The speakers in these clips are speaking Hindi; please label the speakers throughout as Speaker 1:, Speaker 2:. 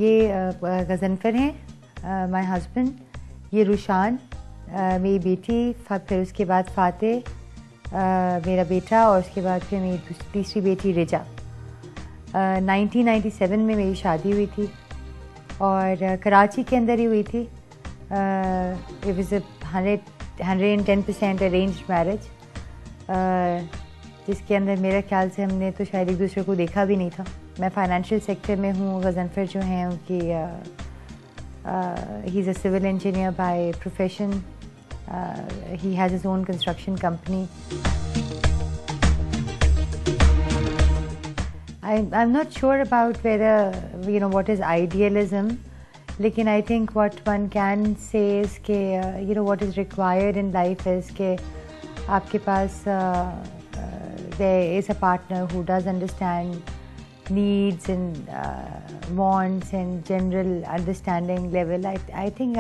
Speaker 1: ये गज़नफ़र हैं, माय हस्बैंड। ये रुशान मेरी बेटी, फिर उसके बाद फ़ातेह मेरा बेटा, और उसके बाद फिर मेरी तीसरी बेटी रिजा। 1997 में मेरी शादी हुई थी और कराची के अंदर ही हुई थी। इट वाज 110% अरेंज्ड मैरिज, जिसके अंदर मेरे ख्याल से हमने तो शायद एक दूसरे को देखा भी नहीं था। मैं फाइनेंशियल सेक्टर में हूँ, गज़नफ़र जो हैं उनकी ही is a civil engineer by profession. He has his own construction company. I'm not sure about whether what is idealism, लेकिन I think what one can say is कि what is required in life is कि आपके पास there is a partner who does understand needs and wants and general understanding level. I think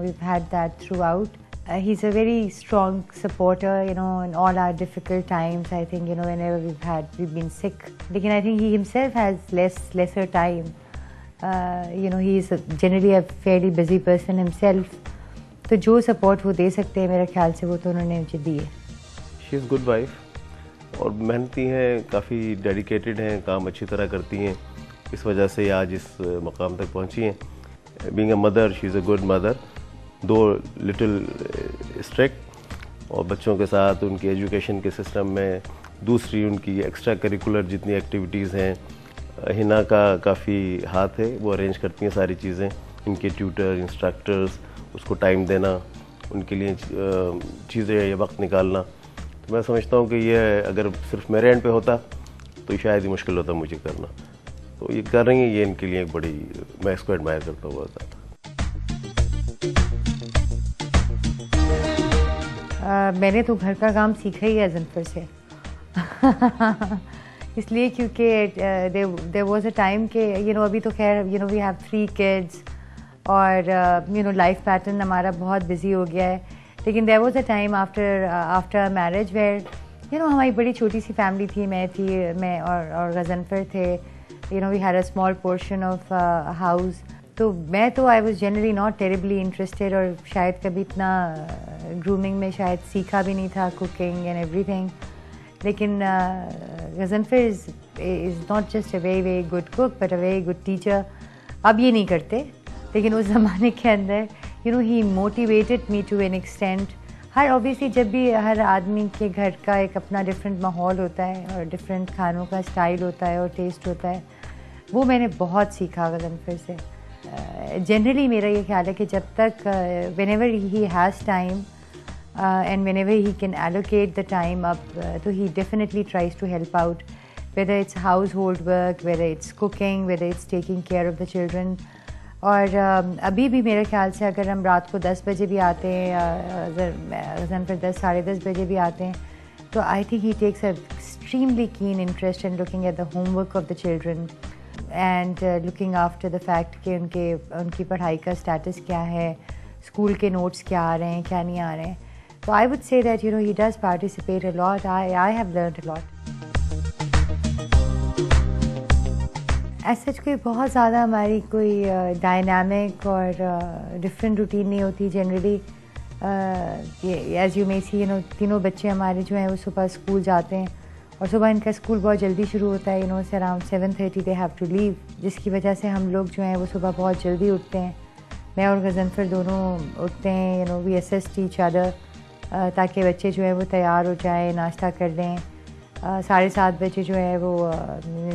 Speaker 1: we've had that throughout. He's a very strong supporter, in all our difficult times. I think, whenever we've been sick. Lekin I think he himself has lesser time. He is generally a fairly busy person himself. तो जो support वो दे सकते हैं मेरे ख्याल से वो तो उन्होंने मुझे दी है.
Speaker 2: She is good wife और मेहनती हैं, काफ़ी डेडिकेटेड हैं, काम अच्छी तरह करती हैं. इस वजह से आज इस मकाम तक पहुंची हैं. Being a mother, she is a good mother. दो लिटिल स्ट्रिक्ट और बच्चों के साथ उनकी एजुकेशन के सिस्टम में दूसरी उनकी एक्स्ट्रा करिकुलर जितनी एक्टिविटीज़ हैं, हिना का काफ़ी हाथ है, वो अरेंज करती हैं सारी चीज़ें. इनके ट्यूटर, इंस्ट्रक्टर्स, उसको टाइम देना, उनके लिए चीज़ें या वक्त निकालना. तो मैं समझता हूँ कि ये अगर सिर्फ मेरे एंड पे होता तो शायद ही मुश्किल होता मुझे करना. तो ये कर रही हैं, ये इनके लिए एक बड़ी, मैं इसको एडमायर करता हुआ था.
Speaker 1: मैंने तो घर का काम सीखा ही है गज़नफ़र से. इसलिए क्योंकि देयर वाज अ टाइम के अभी तो खैर वी हैव 3 किड्स और लाइफ पैटर्न हमारा बहुत बिजी हो गया है. लेकिन there was a time after marriage where हमारी बड़ी छोटी सी फैमिली थी. मैं और गज़नफ़र थे. We had a small portion of house. तो मैं तो I was generally not terribly interested और शायद कभी इतना ग्रूमिंग में शायद सीखा भी नहीं था, कुकिंग एंड एवरीथिंग. लेकिन Ghazanfar is not just a very good cook but a very good teacher. अब ये नहीं करते, लेकिन उस ज़माने के अंदर ही motivated me to an extent. Obviously जब भी हर आदमी के घर का एक अपना डिफरेंट माहौल होता है और डिफरेंट खानों का स्टाइल होता है और टेस्ट होता है, वो मैंने बहुत सीखा गज़नफ़र से. जनरली मेरा ये ख्याल है कि जब तक whenever he has time and whenever he can allocate the time up, तो he definitely tries to help out, whether it's household work, whether it's cooking, whether it's taking care of the children. और अभी भी मेरे ख्याल से अगर हम रात को 10 बजे भी आते हैं, गज़नफ़र 10 साढ़े 10 बजे भी आते हैं, तो I think he takes a extremely keen interest in looking at the homework of the children and looking after the fact कि उनकी पढ़ाई का स्टेटस क्या है, स्कूल के नोट्स क्या आ रहे हैं, क्या नहीं आ रहे हैं. तो I would say that he does participate a lot. I have learned a lot. ऐसा कोई बहुत ज़्यादा हमारी कोई डायनामिक और डिफरेंट रूटीन नहीं होती जनरली. एज यू मे सी तीनों बच्चे हमारे जो हैं वो सुबह स्कूल जाते हैं और सुबह इनका स्कूल बहुत जल्दी शुरू होता है. से around 7:30 they have to leave, जिसकी वजह से हम लोग जो हैं वो सुबह बहुत जल्दी उठते हैं. मैं और गज़नफ़र दोनों उठते हैं. वी असिस्ट ईच अदर ताकि बच्चे जो हैं वो तैयार हो जाएं, नाश्ता कर लें. 7:30 बजे जो है वो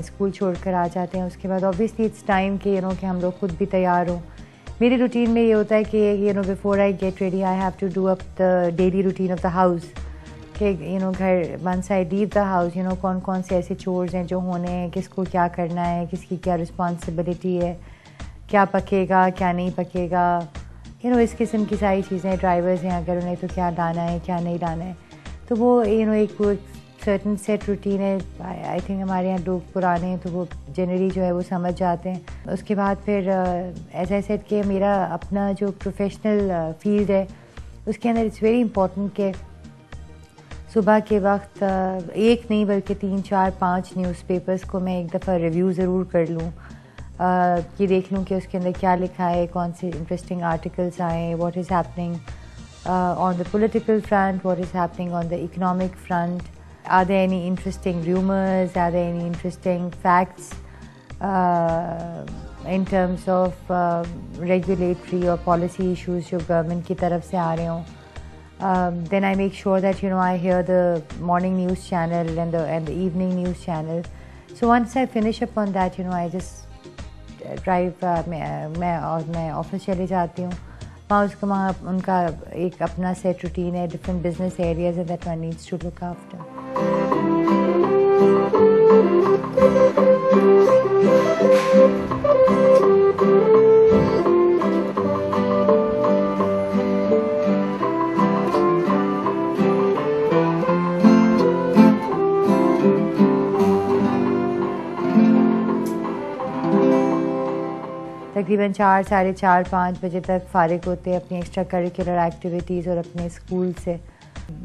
Speaker 1: स्कूल छोड़कर आ जाते हैं. उसके बाद ऑब्वियसली इट्स टाइम कि कि हम लोग खुद भी तैयार हों. मेरी रूटीन में ये होता है कि before I get ready I have to do up the daily routine of the house. कि घर once I leave the house कौन कौन से ऐसे चोर्स हैं जो होने हैं, किसको क्या करना है, किसकी क्या रिस्पॉन्सिबिलिटी है. क्या पकेगा क्या नहीं पकेगा, इस किस्म की सारी चीज़ें। ड्राइवर्स हैं अगर उन्हें तो क्या लाना है क्या नहीं लाना है, तो वो एक सर्टन सेट रूटीन है। आई थिंक हमारे यहाँ लोग पुराने हैं तो वो जनरली जो है वो समझ जाते हैं। उसके बाद फिर एज आई सेड कि मेरा अपना जो प्रोफेशनल फील्ड है उसके अंदर इट्स वेरी इंपॉर्टेंट कि सुबह के वक्त एक नहीं बल्कि 3, 4, 5 न्यूज़पेपर्स को मैं एक दफ़ा रिव्यू ज़रूर कर लूँ, ये देख लूँ कि उसके अंदर क्या लिखा है, कौन से इंटरेस्टिंग आर्टिकल्स आए, what is happening on the political front, what is happening on the economic front, are there any interesting rumours, are there any interesting facts in terms of regulatory or policy issues जो गवर्नमेंट की तरफ से आ रहे हों. Then I make sure that I hear the morning news channel and the evening news channel. So once I finish up on that, I just drive. मैं ऑफिस चले जाती हूँ. वहाँ उनका एक अपना सेट रूटीन है, different business areas that one needs to look after. तकरीबन 4, साढ़े 4, 5 बजे तक फ़ारिग होते हैं अपनी एक्स्ट्रा करिकुलर एक्टिविटीज़ और अपने स्कूल से.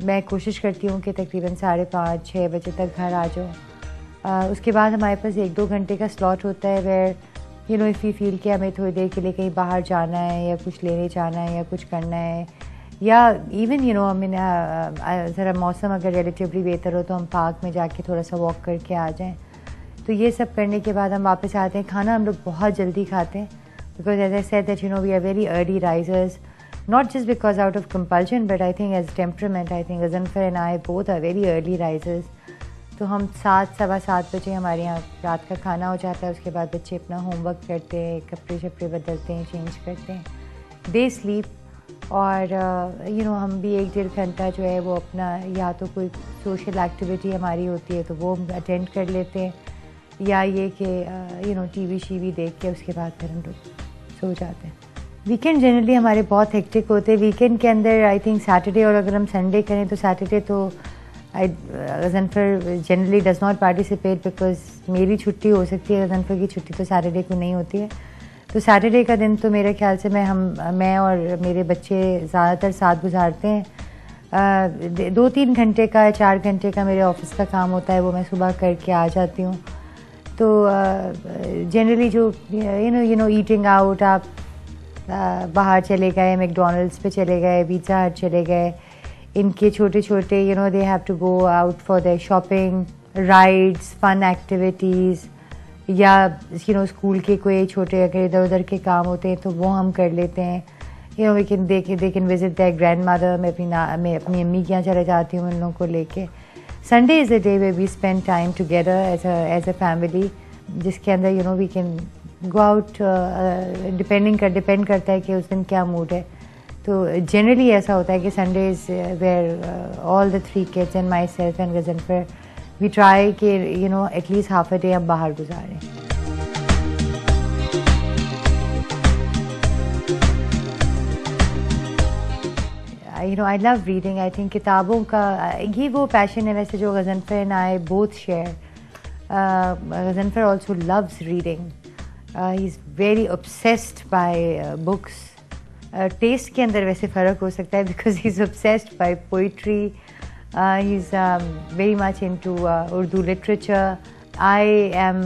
Speaker 1: मैं कोशिश करती हूँ कि तकरीबन 5:30, 6 बजे तक घर आ जाऊँ. उसके बाद हमारे पास 1-2 घंटे का स्लॉट होता है वेयर इफ़ यू फील कि हमें थोड़ी देर के लिए कहीं बाहर जाना है या कुछ लेने जाना है या कुछ करना है, या इवन ज़रा मौसम अगर रिलेटिवली बेहतर हो तो हम पार्क में जाके थोड़ा सा वॉक करके आ जाएँ. तो ये सब करने के बाद हम वापस आते हैं. खाना हम लोग बहुत जल्दी खाते हैं because as I said that we are very early risers, not just because out of compulsion but I think as temperament. I think Ghaznfar and I both are very early risers. तो हम 7, सवा 7 बजे हमारे यहाँ रात का खाना हो जाता है. उसके बाद बच्चे अपना होमवर्क करते हैं, कपड़े शपड़े बदलते हैं, चेंज करते हैं, दे स्लीप. और हम भी 1-1.5 घंटा जो है वो अपना या तो कोई सोशल एक्टिविटी हमारी होती है तो वो हम अटेंड कर लेते हैं, या ये कि टीवी शीवी देख के उसके बाद फिर हम लोग सो जाते हैं. वीकेंड जनरली हमारे बहुत हेक्टिक होते हैं. वीकेंड के अंदर आई थिंक सैटरडे, और अगर हम संडे करें तो सैटरडे तो Ghazanfar generally does not participate because मेरी छुट्टी हो सकती है, गज़नफर की छुट्टी तो सैटरडे को नहीं होती है. तो सैटरडे का दिन तो मेरे ख्याल से मैं और मेरे बच्चे ज़्यादातर साथ गुजारते हैं. 2-3 घंटे का, 4 घंटे का मेरे ऑफिस का काम होता है, वो मैं सुबह करके आ जाती हूँ. तो जनरली जो ईटिंग आउट, आप बाहर चले गए, मैकडॉनल्ड्स पे चले गए, पिज़्ज़ा हट चले गए, इनके छोटे छोटे they have to go out for their shopping, rides, fun activities, या स्कूल के कोई छोटे अगर इधर उधर के काम होते हैं तो वो हम कर लेते हैं. We can they can visit their grandmother. मैं अपनी अम्मी के यहाँ चले जाती हूँ उन लोगों को लेके. Sunday is a day where we spend time together as a family, जिसके अंदर we can go out depend करता है कि उस दिन क्या मूड है. तो जनरली ऐसा होता है कि Sunday is where all the 3 kids and myself and Ghaznfar we try कि at least half a day हम बाहर गुजारें. I love reading. I think किताबों का ये वो पैशन है वैसे जो Ghaznfar and I both share. Ghaznfar also loves reading. He's very obsessed by books. Taste के अंदर वैसे फ़र्क हो सकता है because he's obsessed by poetry. He's very much into Urdu literature. I am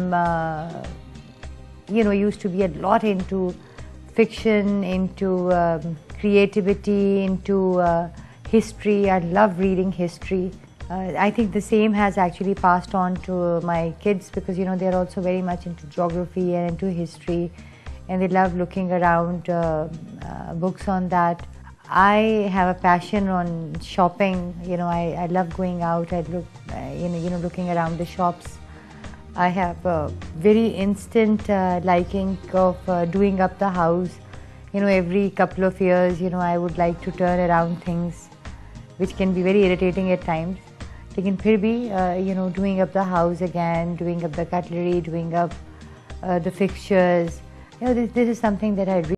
Speaker 1: used to be a lot into fiction, into creativity, into history. I love reading history. I think the same has actually passed on to my kids because they're also very much into geography and into history, and they love looking around books on that. I have a passion on shopping. I love going out. I look looking around the shops. I have a very instant liking of doing up the house. Every couple of years, I would like to turn around things, which can be very irritating at times. Lekin phir bhi, doing up the house again, doing up the cutlery, doing up the fixtures, this is something that I